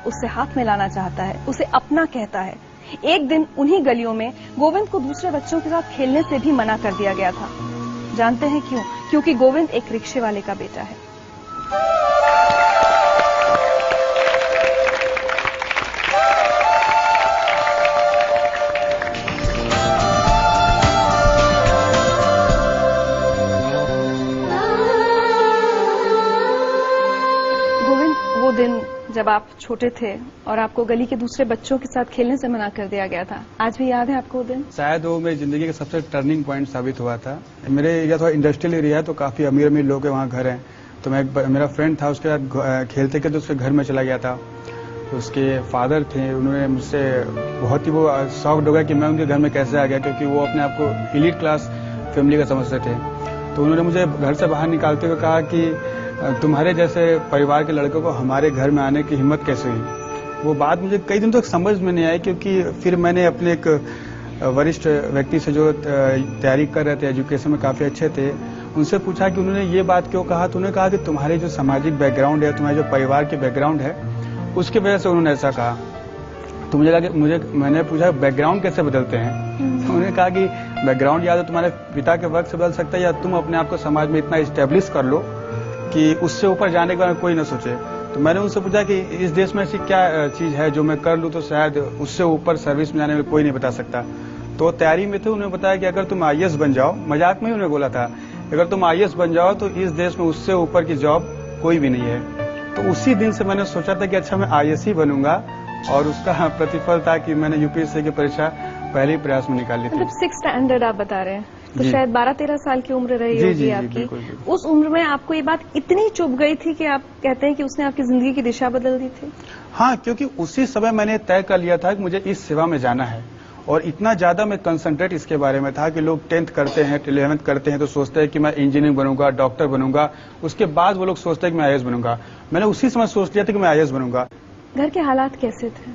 उससे हाथ मिलाना चाहता है, उसे अपना कहता है। एक दिन उन्हीं गलियों में गोविंद को दूसरे बच्चों के साथ खेलने से भी मना कर दिया गया था। जानते हैं क्यों? क्योंकि गोविंद एक रिक्शे वाले का बेटा है। गोविंद, वो दिन जब आप छोटे थे और आपको गली के दूसरे बच्चों के साथ खेलने से मना कर दिया गया था, आज भी याद है आपको वो दिन? शायद वो मेरी जिंदगी का सबसे टर्निंग पॉइंट साबित हुआ था। मेरे एरिया थोड़ा इंडस्ट्रियल एरिया है, तो काफी अमीर अमीर लोग वहाँ घर हैं। तो मेरा फ्रेंड था, उसके साथ खेलते खेलते उसके घर में चला गया था। तो उसके फादर थे, उन्होंने मुझसे बहुत ही वो शॉक्ड हो गया कि मैं उनके घर में कैसे आ गया, क्योंकि वो अपने आप को एलीट क्लास फैमिली का समझते थे। तो उन्होंने मुझे घर से बाहर निकालते हुए कहा कि तुम्हारे जैसे परिवार के लड़कों को हमारे घर में आने की हिम्मत कैसे हुई। वो बात मुझे कई दिन तक समझ में नहीं आई, क्योंकि फिर मैंने अपने एक वरिष्ठ व्यक्ति से जो तैयारी कर रहे थे, एजुकेशन में काफी अच्छे थे, उनसे पूछा कि उन्होंने ये बात क्यों कहा। तो उन्होंने कहा कि तुम्हारे जो सामाजिक बैकग्राउंड है, तुम्हारे जो परिवार के बैकग्राउंड है, उसकी वजह से उन्होंने ऐसा कहा। तो मुझे लगा मैंने पूछा बैकग्राउंड कैसे बदलते हैं। तो उन्होंने कहा कि बैकग्राउंड या तो तुम्हारे पिता के वक्त से बदल सकता है, या तुम अपने आप को समाज में इतना इस्टेब्लिश कर लो कि उससे ऊपर जाने के बारे में कोई न सोचे। तो मैंने उनसे पूछा कि इस देश में ऐसी क्या चीज है जो मैं कर लूं तो शायद उससे ऊपर सर्विस में जाने में कोई नहीं बता सकता। तो तैयारी में थे, उन्होंने बताया कि अगर तुम आईएएस बन जाओ, मजाक में ही उन्होंने बोला था, अगर तुम आईएएस बन जाओ तो इस देश में उससे ऊपर की जॉब कोई भी नहीं है। तो उसी दिन से मैंने सोचा था कि अच्छा मैं आईएएस ही बनूंगा, और उसका प्रतिफल था कि मैंने यूपीएससी की परीक्षा पहले ही प्रयास में निकाल ली थी। मतलब 6th स्टैंडर्ड आप बता रहे हैं, तो शायद 12-13 साल की उम्र रही होगी आपकी। बिल्कुल। उस उम्र में आपको ये बात इतनी चुभ गई थी कि आप कहते हैं कि उसने आपकी जिंदगी की दिशा बदल दी थी? हाँ, क्योंकि उसी समय मैंने तय कर लिया था कि मुझे इस सेवा में जाना है, और इतना ज्यादा मैं कंसंट्रेट इसके बारे में था कि लोग 10th करते हैं, 11th करते हैं तो सोचते हैं कि मैं इंजीनियर बनूंगा, डॉक्टर बनूंगा, उसके बाद वो लोग सोचते हैं कि मैं आईएएस बनूंगा। मैंने उसी समय सोच लिया था कि मैं आईएएस बनूंगा। घर के हालात कैसे थे?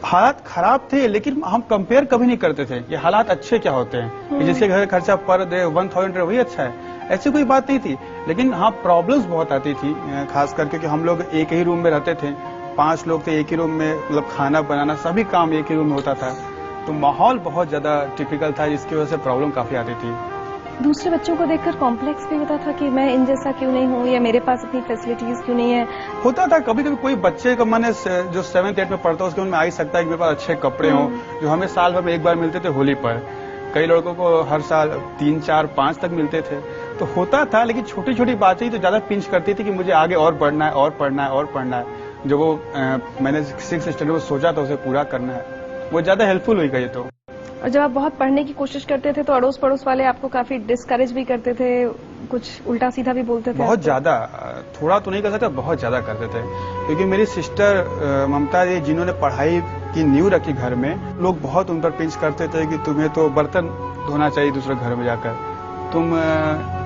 हालात खराब थे, लेकिन हम कंपेयर कभी नहीं करते थे कि हालात अच्छे क्या होते हैं, कि जिसके घर खर्चा पर डे 1000 वही अच्छा है, ऐसी कोई बात नहीं थी। लेकिन हाँ, प्रॉब्लम्स बहुत आती थी, खास करके कि हम लोग एक ही रूम में रहते थे, 5 लोग थे एक ही रूम में, मतलब खाना बनाना सभी काम एक ही रूम में होता था। तो माहौल बहुत ज्यादा टिपिकल था, जिसकी वजह से प्रॉब्लम काफी आती थी। दूसरे बच्चों को देखकर कॉम्प्लेक्स भी होता था कि मैं इन जैसा क्यों नहीं हूँ, या मेरे पास इतनी फैसिलिटीज क्यों नहीं है? होता था कभी कभी। कोई बच्चे का मन है जो 7th 8th में पढ़ता है, उसके मन में आ ही सकता है कि मेरे पास अच्छे कपड़े हों, जो हमें साल भर में एक बार मिलते थे होली पर। कई लड़कों को हर साल 3, 4, 5 तक मिलते थे। तो होता था, लेकिन छोटी छोटी बातें ही तो ज्यादा पिंच करती थी कि मुझे आगे और पढ़ना है, और पढ़ना है, और पढ़ना है। जो वो मैंने 6th स्टैंडर्ड में सोचा था उसे पूरा करना है, वो ज्यादा हेल्पफुल हुई गई। तो और जब आप बहुत पढ़ने की कोशिश करते थे तो अड़ोस पड़ोस वाले आपको काफी डिस्करेज भी करते थे, कुछ उल्टा सीधा भी बोलते थे? बहुत ज्यादा, थोड़ा तो नहीं कर सकता, बहुत ज्यादा करते थे। क्योंकि मेरी सिस्टर ममता जी, जिन्होंने पढ़ाई की नींव रखी घर में, लोग बहुत उन पर पिंच करते थे कि तुम्हें तो बर्तन धोना चाहिए दूसरे घर में जाकर, तुम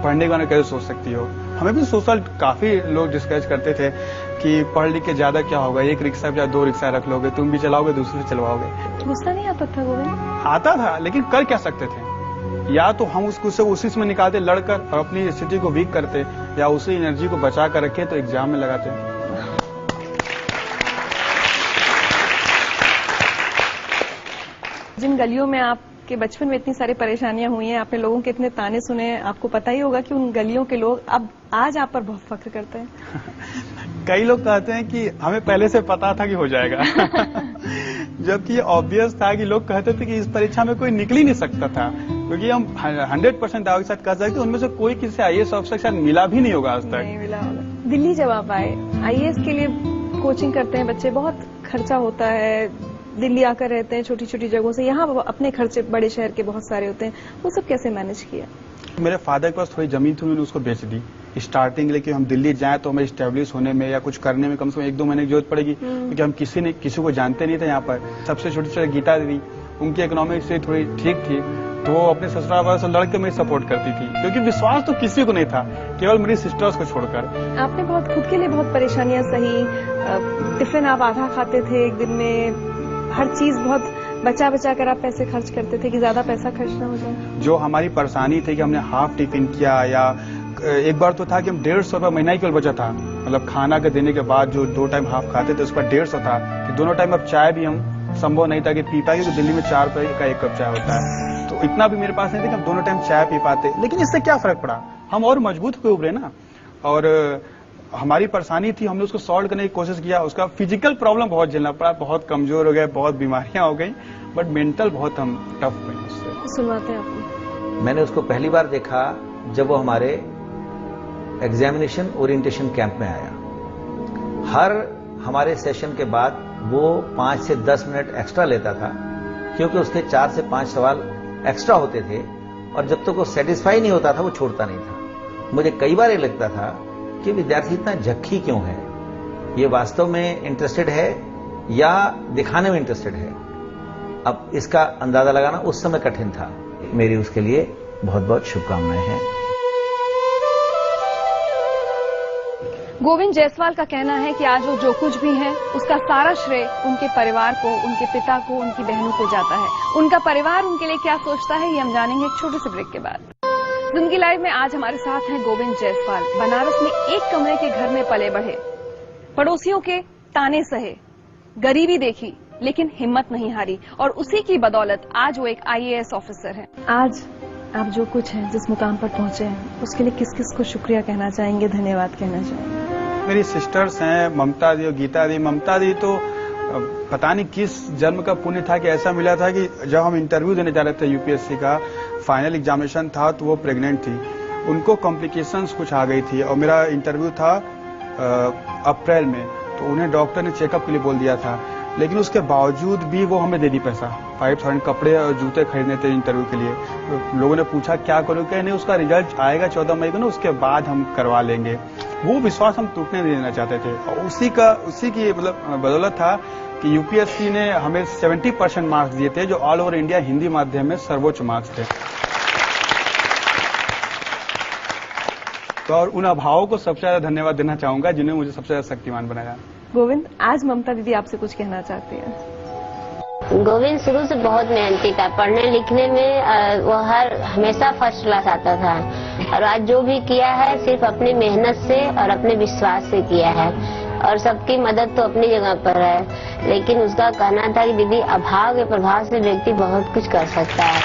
पढ़ने के बारे में कैसे सोच सकती हो। हमें भी सोशल काफी लोग डिस्करेज करते थे कि पढ़ लिख के ज्यादा क्या होगा, एक रिक्शा या 2 रिक्शा रख लोगे, तुम भी चलाओगे, दूसरे से चलवाओगे। गुस्सा नहीं आता था गोविंद? आता था, लेकिन कर क्या सकते थे। या तो हम उसको उसी में निकालते लड़कर और अपनी स्थिति को वीक करते, या उसी एनर्जी को बचा कर रखे तो एग्जाम में लगाते। जिन गलियों में आपके बचपन में इतनी सारी परेशानियां हुई हैं, आपने लोगों के इतने ताने सुने, आपको पता ही होगा कि उन गलियों के लोग अब आज आप पर बहुत फख्र करते हैं। कई लोग कहते हैं कि हमें पहले से पता था कि हो जाएगा। जबकि ये ऑब्वियस था कि लोग कहते थे कि इस परीक्षा में कोई निकल ही नहीं सकता था, क्योंकि हम 100% दावे के साथ कह सकते उनमें से कोई किसी आईएएस ऑफिसर के साथ मिला भी नहीं होगा आज तक। नहीं मिला होगा। दिल्ली जब आप आए, आईएएस के लिए कोचिंग करते हैं बच्चे, बहुत खर्चा होता है, दिल्ली आकर रहते हैं छोटी छोटी जगहों से, यहाँ अपने खर्चे बड़े शहर के बहुत सारे होते हैं, वो सब कैसे मैनेज किया? मेरे फादर के पास थोड़ी जमीन थी, उन्होंने उसको बेच दी स्टार्टिंग, लेकिन हम दिल्ली जाएं तो हमें स्टेब्लिश होने में या कुछ करने में कम से कम 1-2 महीने की जरूरत पड़ेगी, क्योंकि हम किसी को जानते नहीं थे यहाँ पर। सबसे छोटी छोटी गीता दीदी, उनकी इकोनॉमिक से थोड़ी ठीक थी, तो वो अपने ससुराल वालों से लड़के मेरी सपोर्ट करती थी, क्योंकि विश्वास तो किसी को नहीं था, केवल मेरी सिस्टर्स को छोड़कर। आपने बहुत खुद के लिए बहुत परेशानियां सही, टिफिन आप आधा खाते थे एक दिन में, हर चीज बहुत बचा बचा कर आप पैसे खर्च करते थे कि ज्यादा पैसा खर्च ना हो जाए। जो हमारी परेशानी थी कि हमने हाफ टिफिन किया, या एक बार तो था कि हम 150 रुपये महीना ही केवल बचा था, मतलब खाना के देने के बाद जो 2 टाइम हाफ खाते थे उसका 150 था कि दोनों टाइम अब चाय भी हम संभव नहीं था कि पी पाए, क्योंकि दिल्ली में 4 रुपए का 1 कप चाय होता है, तो इतना भी मेरे पास नहीं था कि हम दोनों टाइम चाय पी पाते। लेकिन इससे क्या फर्क पड़ा, हम और मजबूत हुए उभरे ना, और हमारी परेशानी थी, हमने उसको सॉल्व करने की कोशिश किया। उसका फिजिकल प्रॉब्लम बहुत झेलना पड़ा, बहुत कमजोर हो गए, बहुत बीमारियां हो गई, बट मेंटल बहुत हम टफ हुए उससे। सुनवाते हैं आपको। मैंने उसको पहली बार देखा जब वो हमारे एग्जामिनेशन ओरिएंटेशन कैंप में आया। हर हमारे सेशन के बाद वो 5 से 10 मिनट एक्स्ट्रा लेता था, क्योंकि उसके 4 से 5 सवाल एक्स्ट्रा होते थे, और जब तक वो सेटिस्फाई नहीं होता था वो छोड़ता नहीं था। मुझे कई बार ये लगता था कि विद्यार्थी इतना झक्की क्यों है, ये वास्तव में इंटरेस्टेड है या दिखाने में इंटरेस्टेड है। अब इसका अंदाजा लगाना उस समय कठिन था। मेरी उसके लिए बहुत बहुत शुभकामनाएं हैं। गोविंद जायसवाल का कहना है कि आज वो जो कुछ भी है उसका सारा श्रेय उनके परिवार को, उनके पिता को, उनकी बहनों को जाता है। उनका परिवार उनके लिए क्या सोचता है ये हम जानेंगे एक छोटे से ब्रेक के बाद। जिंदगी लाइव में आज हमारे साथ हैं गोविंद जायसवाल। बनारस में एक कमरे के घर में पले बढ़े, पड़ोसियों के ताने सहे, गरीबी देखी लेकिन हिम्मत नहीं हारी, और उसी की बदौलत आज वो एक IAS ऑफिसर हैं। आज आप जो कुछ हैं, जिस मुकाम पर पहुंचे हैं, उसके लिए किस किस को शुक्रिया कहना चाहेंगे, धन्यवाद कहना चाहेंगे? मेरी सिस्टर्स हैं ममता दी और गीता दी। ममता दी तो पता नहीं किस जन्म का पुण्य था कि ऐसा मिला था कि जब हम इंटरव्यू देने जा रहे थे UPSC का फाइनल एग्जामिनेशन था, तो वो प्रेग्नेंट थी, उनको कॉम्प्लिकेशंस कुछ आ गई थी, और मेरा इंटरव्यू था अप्रैल में, तो उन्हें डॉक्टर ने चेकअप के लिए बोल दिया था। लेकिन उसके बावजूद भी वो हमें दे दी पैसा, 5000 कपड़े और जूते खरीदने थे इंटरव्यू के लिए। तो लोगों ने पूछा क्या करो, क्या नहीं, उसका रिजल्ट आएगा 14 मई को ना, उसके बाद हम करवा लेंगे। वो विश्वास हम टूटने नहीं देना चाहते थे, और उसी की मतलब बदौलत था कि UPSC ने हमें 70% मार्क्स दिए थे, जो ऑल ओवर इंडिया हिंदी माध्यम में सर्वोच्च मार्क्स थे। तो और उन अभावों को सबसे ज्यादा धन्यवाद देना चाहूंगा जिन्होंने मुझे सबसे ज्यादा शक्तिमान बनाया। गोविंद, आज ममता दीदी आपसे कुछ कहना चाहती हैं। गोविंद शुरू से बहुत मेहनती था, पढ़ने लिखने में वो हमेशा फर्स्ट क्लास आता था, और आज जो भी किया है सिर्फ अपनी मेहनत से और अपने विश्वास से किया है, और सबकी मदद तो अपनी जगह पर है। लेकिन उसका कहना था कि दीदी अभाव के प्रभाव से व्यक्ति बहुत कुछ कर सकता है।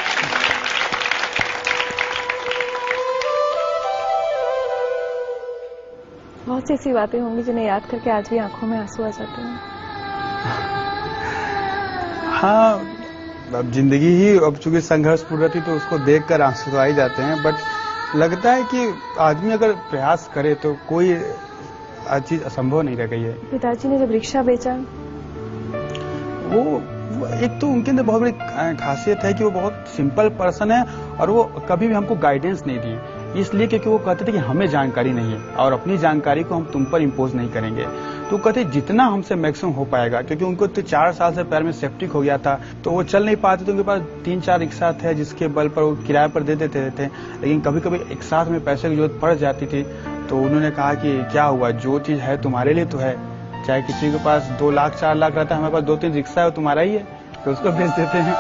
बहुत सी ऐसी बातें होंगी जिन्हें याद करके आज भी आंखों में आंसू आ जाते हैं। हाँ, अब जिंदगी ही अब चूंकि संघर्षपूर्ण थी तो उसको देखकर आंसू तो आ ही जाते हैं, बट लगता है कि आदमी अगर प्रयास करे तो कोई चीज असंभव नहीं रह गई है। पिताजी ने जब रिक्शा बेचा, वो एक तो उनके अंदर बहुत बड़ी खासियत है कि वो बहुत सिंपल पर्सन है, और वो कभी भी हमको गाइडेंस नहीं दी, इसलिए क्योंकि वो कहते थे कि हमें जानकारी नहीं है और अपनी जानकारी को हम तुम पर इम्पोज नहीं करेंगे। तो कहते जितना हमसे मैक्सिमम हो पाएगा, क्योंकि उनको तो 4 साल से पैर में सेप्टिक हो गया था, तो वो चल नहीं पाते, तो उनके पास 3-4 रिक्शा थे जिसके बल पर वो किराए पर दे देते थे। लेकिन कभी कभी एक साथ में पैसे की जरूरत पड़ जाती थी, तो उन्होंने कहा कि क्या हुआ, जो चीज है तुम्हारे लिए तो है, चाहे किसी के पास 2 लाख 4 लाख रहता है, हमारे पास 2-3 रिक्शा है, वो तुम्हारा ही है, तो उसको भेज देते हैं।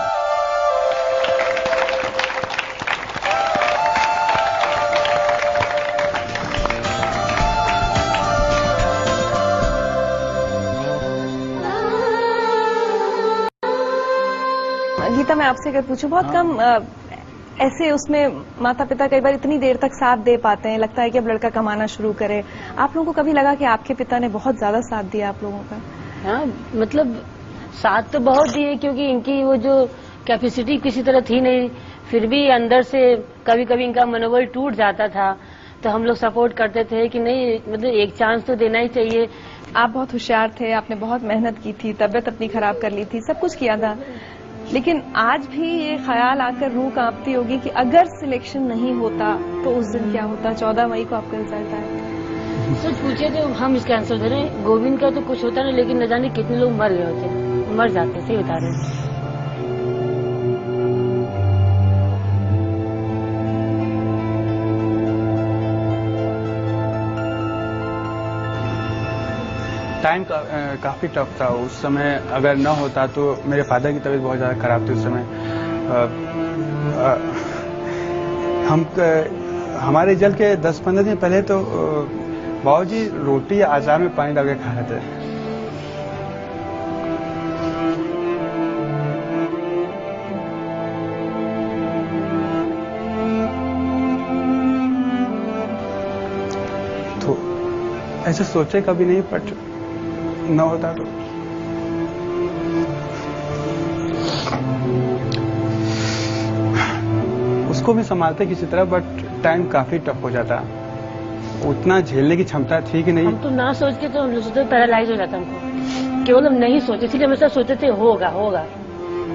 गीता, मैं आपसे अगर पूछूं, बहुत कम ऐसे उसमें माता पिता कई बार इतनी देर तक साथ दे पाते हैं, लगता है कि अब लड़का कमाना शुरू करे। आप लोगों को कभी लगा कि आपके पिता ने बहुत ज्यादा साथ दिया आप लोगों का? हाँ, मतलब साथ तो बहुत दिए, क्योंकि इनकी वो जो कैपेसिटी किसी तरह थी नहीं, फिर भी अंदर से कभी कभी इनका मनोबल टूट जाता था, तो हम लोग सपोर्ट करते थे कि नहीं, मतलब एक चांस तो देना ही चाहिए। आप बहुत होशियार थे, आपने बहुत मेहनत की थी, तबियत अपनी खराब कर ली थी, सब कुछ किया था, लेकिन आज भी ये ख्याल आकर रूह कांपती होगी कि अगर सिलेक्शन नहीं होता तो उस दिन क्या होता। 14 मई को आपका रिजल्ट आया। सच पूछे तो हम इसका आंसर दे रहे हैं, गोविंद का तो कुछ होता नहीं, लेकिन न जाने कितने लोग मर गए होते, मर जाते, सही बता रहे हैं। टाइम काफी टफ था उस समय, अगर न होता तो मेरे फादर की तबीयत बहुत ज्यादा खराब थी उस समय। हमारे रिजल्ट के 10-15 दिन पहले तो बाबूजी रोटी या अचार में पानी डाल के खा रहे थे। तो ऐसे सोचे कभी नहीं, बट न होता तो उसको भी संभालते किसी तरह, बट टाइम काफी टफ हो जाता। उतना झेलने की क्षमता थी कि नहीं। हम तो ना सोच के तो हम सोचते पैरालाइज हो जाता हमको, केवल हम नहीं सोचे, इसलिए हमेशा सोचते थे होगा होगा,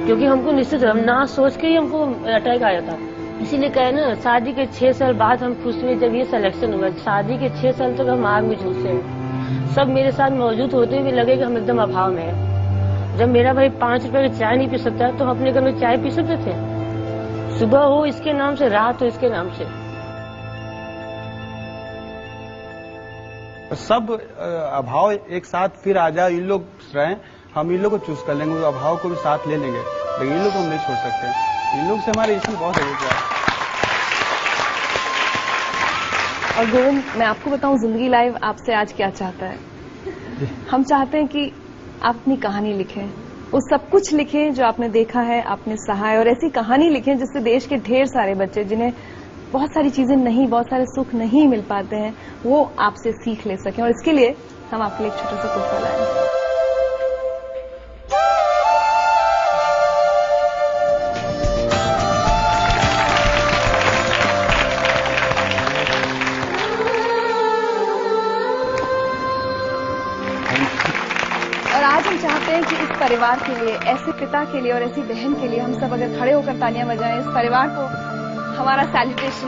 क्योंकि हमको निश्चित हम ना सोच के ही हमको अटैक आया था। इसीलिए कहे ना, शादी के 6 साल बाद हम खुश हुए जब ये सिलेक्शन हुआ। शादी के 6 साल तक हम आग में झुलसे हैं। सब मेरे साथ मौजूद होते हुए लगे कि हम एकदम अभाव में है। जब मेरा भाई 5 रुपए की चाय नहीं पी सकता तो हम अपने घर में चाय पी सकते थे। सुबह हो इसके नाम से, रात हो इसके नाम से। सब अभाव एक साथ फिर आ जाए, इन लोग रहे, हम इन लोग को चूज कर लेंगे, वो अभाव को भी साथ ले लेंगे, लेकिन इन लोग को हम नहीं छोड़ सकते। इन लोग से हमारे इसमें बहुत है। और गोविंद, मैं आपको बताऊं, जिंदगी लाइव आपसे आज क्या चाहता है। हम चाहते हैं कि आप अपनी कहानी लिखें, वो सब कुछ लिखें जो आपने देखा है, आपने सहा है, और ऐसी कहानी लिखें जिससे देश के ढेर सारे बच्चे जिन्हें बहुत सारी चीजें नहीं, बहुत सारे सुख नहीं मिल पाते हैं, वो आपसे सीख ले सकें। और इसके लिए हम आपके लिए एक छोटा सा तोहफा लाए। और आज हम चाहते हैं कि इस परिवार के लिए, ऐसे पिता के लिए और ऐसी बहन के लिए हम सब अगर खड़े होकर तालियां बजाएं, इस परिवार को हमारा सैल्यूटेशन।